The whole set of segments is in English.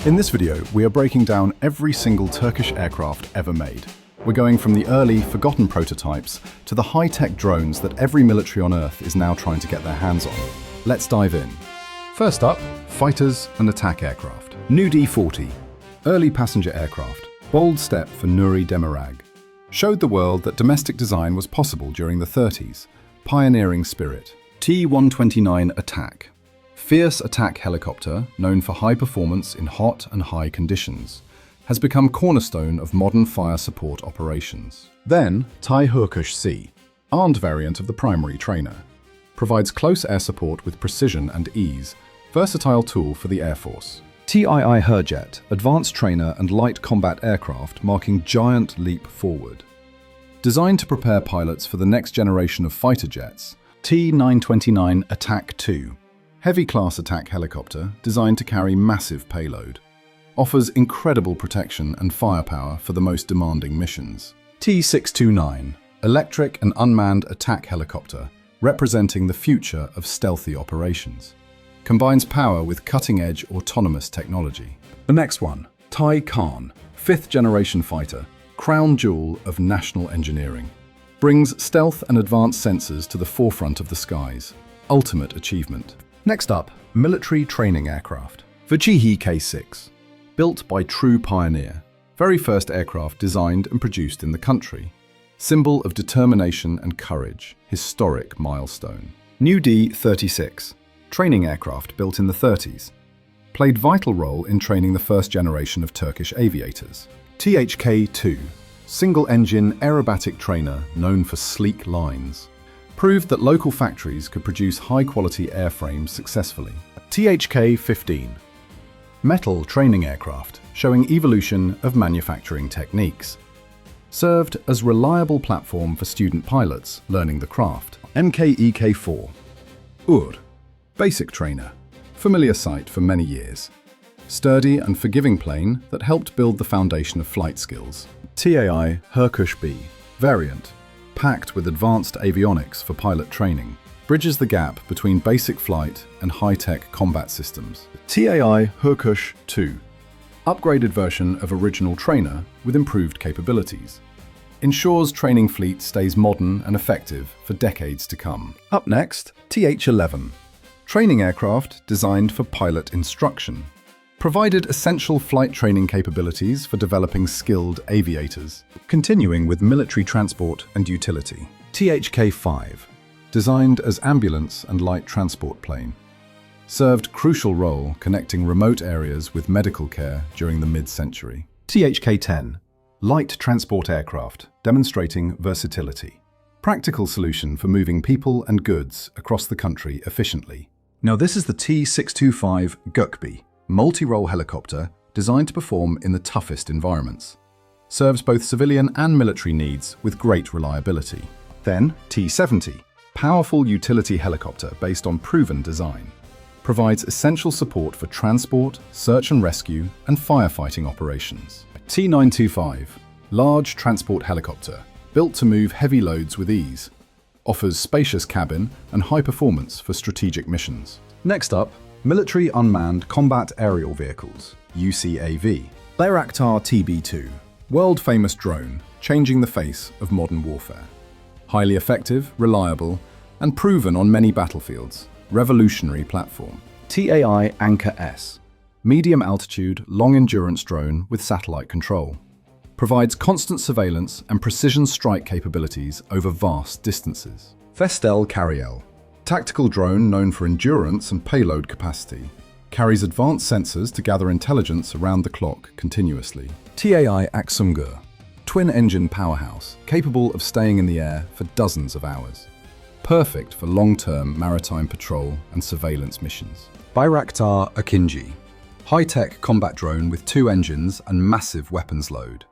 In this video, we are breaking down every single Turkish aircraft ever made. We're going from the early, forgotten prototypes to the high-tech drones that every military on Earth is now trying to get their hands on. Let's dive in. First up, fighters and attack aircraft. New D-40, early passenger aircraft, bold step for Nuri Demirag. Showed the world that domestic design was possible during the 30s, pioneering spirit. T-129 Attack, fierce attack helicopter known for high performance in hot and high conditions, has become cornerstone of modern fire support operations. Then, Turkish C, armed variant of the primary trainer, provides close air support with precision and ease, versatile tool for the Air Force. TII Herjet, advanced trainer and light combat aircraft marking giant leap forward. Designed to prepare pilots for the next generation of fighter jets, T-929 Attack II, heavy class attack helicopter designed to carry massive payload. Offers incredible protection and firepower for the most demanding missions. T-629, electric and unmanned attack helicopter, representing the future of stealthy operations. Combines power with cutting-edge autonomous technology. The next one, Tai Khan, fifth-generation fighter, crown jewel of national engineering. Brings stealth and advanced sensors to the forefront of the skies. Ultimate achievement. Next up, military training aircraft. Vachihi K6. Built by true pioneer. Very first aircraft designed and produced in the country. Symbol of determination and courage. Historic milestone. New D-36. Training aircraft built in the 30s. Played vital role in training the first generation of Turkish aviators. THK-2. Single-engine aerobatic trainer known for sleek lines. Proved that local factories could produce high-quality airframes successfully. THK-15. Metal training aircraft showing evolution of manufacturing techniques. Served as reliable platform for student pilots learning the craft. MKEK-4. UR. Basic trainer. Familiar sight for many years. Sturdy and forgiving plane that helped build the foundation of flight skills. TAI Turkish B. Variant. Packed with advanced avionics for pilot training. Bridges the gap between basic flight and high-tech combat systems. TAI Turkish 2. Upgraded version of original trainer with improved capabilities. Ensures training fleet stays modern and effective for decades to come. Up next, TH-11. Training aircraft designed for pilot instruction. Provided essential flight training capabilities for developing skilled aviators. Continuing with military transport and utility. THK-5. Designed as ambulance and light transport plane. Served crucial role connecting remote areas with medical care during the mid-century. THK-10. Light transport aircraft, demonstrating versatility. Practical solution for moving people and goods across the country efficiently. Now this is the T-625 Gökbi, multi-role helicopter designed to perform in the toughest environments. Serves both civilian and military needs with great reliability. Then T-70, powerful utility helicopter based on proven design. Provides essential support for transport, search and rescue, and firefighting operations. T-925, large transport helicopter, built to move heavy loads with ease. Offers spacious cabin and high performance for strategic missions. Next up, military unmanned combat aerial vehicles, UCAV. Bayraktar TB2, world-famous drone, changing the face of modern warfare. Highly effective, reliable, and proven on many battlefields. Revolutionary platform. TAI Anchor S, medium altitude, long endurance drone with satellite control. Provides constant surveillance and precision strike capabilities over vast distances. Vestel Cariel, tactical drone known for endurance and payload capacity. Carries advanced sensors to gather intelligence around the clock continuously. TAI Aksungur, twin-engine powerhouse, capable of staying in the air for dozens of hours. Perfect for long-term maritime patrol and surveillance missions. Bayraktar Akinci, high-tech combat drone with 2 engines and massive weapons load.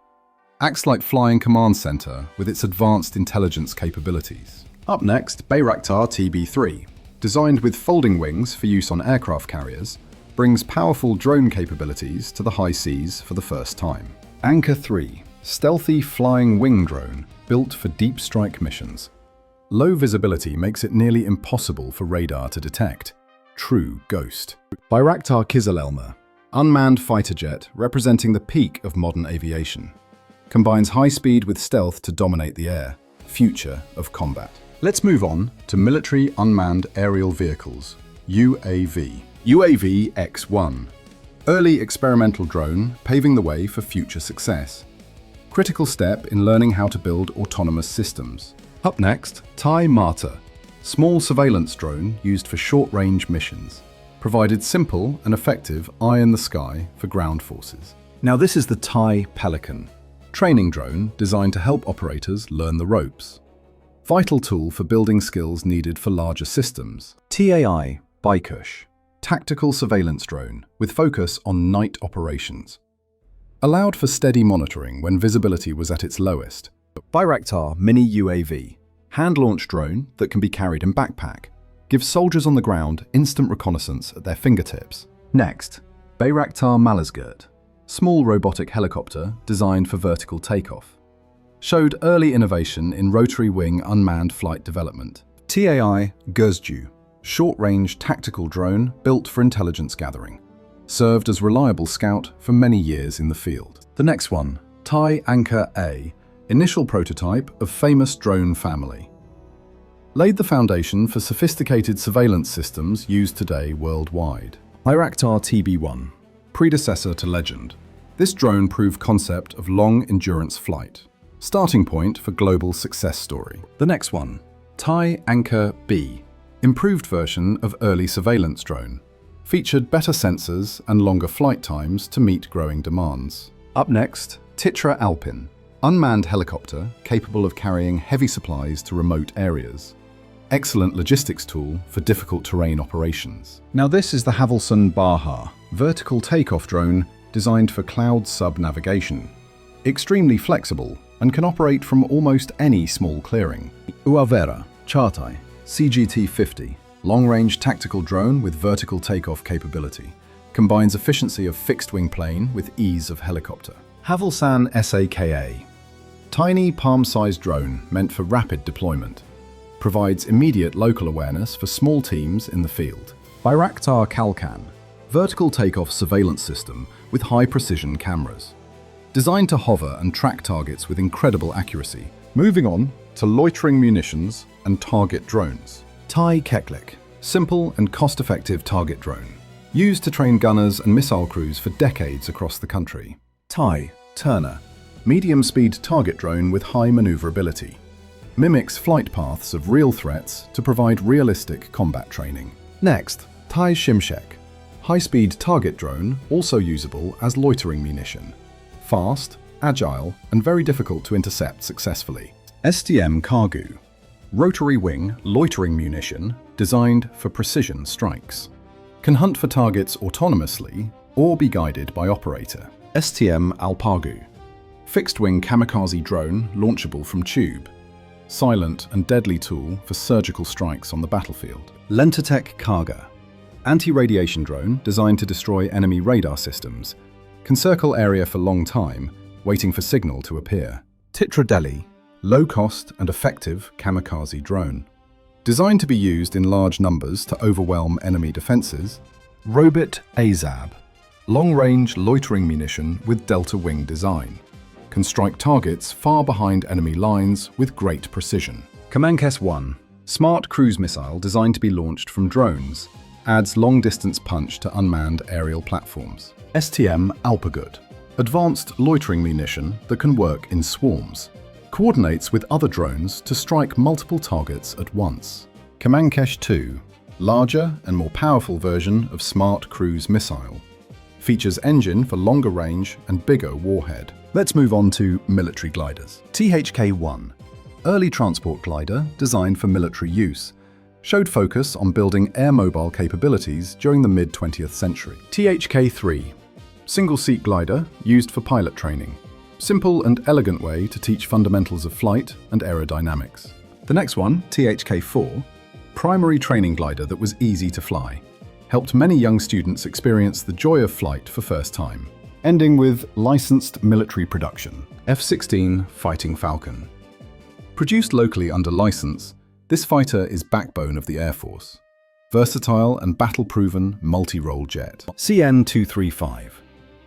Acts like flying command center with its advanced intelligence capabilities. Up next, Bayraktar TB3. Designed with folding wings for use on aircraft carriers, brings powerful drone capabilities to the high seas for the first time. Anchor 3. Stealthy flying wing drone, built for deep strike missions. Low visibility makes it nearly impossible for radar to detect. True ghost. Bayraktar Kizilelma, Unmanned fighter jet, representing the peak of modern aviation. Combines high speed with stealth to dominate the air. Future of combat. Let's move on to military unmanned aerial vehicles, UAV. UAV X1. Early experimental drone paving the way for future success. Critical step in learning how to build autonomous systems. Up next, Thai Marta. Small surveillance drone used for short-range missions. Provided simple and effective eye in the sky for ground forces. Now this is the Thai Pelican. Training drone designed to help operators learn the ropes. Vital tool for building skills needed for larger systems. TAI Baikush. Tactical surveillance drone with focus on night operations. Allowed for steady monitoring when visibility was at its lowest. Bayraktar Mini UAV. Hand-launched drone that can be carried in backpack. Gives soldiers on the ground instant reconnaissance at their fingertips. Next, Bayraktar Malazgirt. Small robotic helicopter designed for vertical takeoff. Showed early innovation in rotary wing unmanned flight development. TAI Guzju. Short-range tactical drone built for intelligence gathering. Served as reliable scout for many years in the field. The next one, Thai Anchor A. Initial prototype of famous drone family. Laid the foundation for sophisticated surveillance systems used today worldwide. Bayraktar TB1. Predecessor to Legend. This drone proved concept of long-endurance flight. Starting point for global success story. The next one, Thai Anchor B. Improved version of early surveillance drone. Featured better sensors and longer flight times to meet growing demands. Up next, Titra Alpin. Unmanned helicopter capable of carrying heavy supplies to remote areas. Excellent logistics tool for difficult terrain operations. Now this is the Havelson Baha, vertical takeoff drone designed for cloud sub-navigation. Extremely flexible and can operate from almost any small clearing. UAVera Chartai CGT-50, long-range tactical drone with vertical takeoff capability. Combines efficiency of fixed-wing plane with ease of helicopter. Havelsan SAKA. Tiny palm-sized drone meant for rapid deployment. Provides immediate local awareness for small teams in the field. Bayraktar Kalkan. Vertical takeoff surveillance system with high-precision cameras. Designed to hover and track targets with incredible accuracy. Moving on to loitering munitions and target drones. Thai Keklik. Simple and cost-effective target drone. Used to train gunners and missile crews for decades across the country. Thai Turner. Medium-speed target drone with high maneuverability. Mimics flight paths of real threats to provide realistic combat training. Next, Thai Shimshek. High-speed target drone, also usable as loitering munition. Fast, agile, and very difficult to intercept successfully. STM Kargu. Rotary wing loitering munition designed for precision strikes. Can hunt for targets autonomously or be guided by operator. STM Alpagu. Fixed-wing kamikaze drone launchable from tube. Silent and deadly tool for surgical strikes on the battlefield. Lentatech Karga. Anti-radiation drone designed to destroy enemy radar systems. Can circle area for long time, waiting for signal to appear. Titra Delhi. Low-cost and effective kamikaze drone. Designed to be used in large numbers to overwhelm enemy defenses. Robit Azab. Long-range loitering munition with delta wing design. Can strike targets far behind enemy lines with great precision. Kamankes 1. Smart cruise missile designed to be launched from drones. Adds long-distance punch to unmanned aerial platforms. STM Alpagut. Advanced loitering munition that can work in swarms. Coordinates with other drones to strike multiple targets at once. Kamankesh 2. Larger and more powerful version of smart cruise missile. Features engine for longer range and bigger warhead. Let's move on to military gliders. THK-1. Early transport glider designed for military use. Showed focus on building air-mobile capabilities during the mid-20th century. THK-3. Single-seat glider used for pilot training. Simple and elegant way to teach fundamentals of flight and aerodynamics. The next one, THK-4. Primary training glider that was easy to fly. Helped many young students experience the joy of flight for first time. Ending with licensed military production. F-16 Fighting Falcon. Produced locally under license, this fighter is backbone of the Air Force. Versatile and battle-proven multi-role jet. CN-235.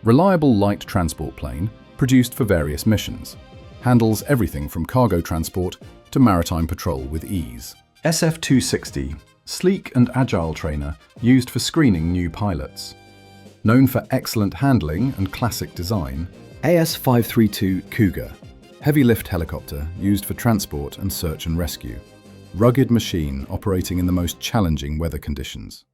Reliable light transport plane produced for various missions. Handles everything from cargo transport to maritime patrol with ease. SF-260. Sleek and agile trainer used for screening new pilots. Known for excellent handling and classic design. AS-532 Cougar. Heavy lift helicopter used for transport and search and rescue. Rugged machine operating in the most challenging weather conditions.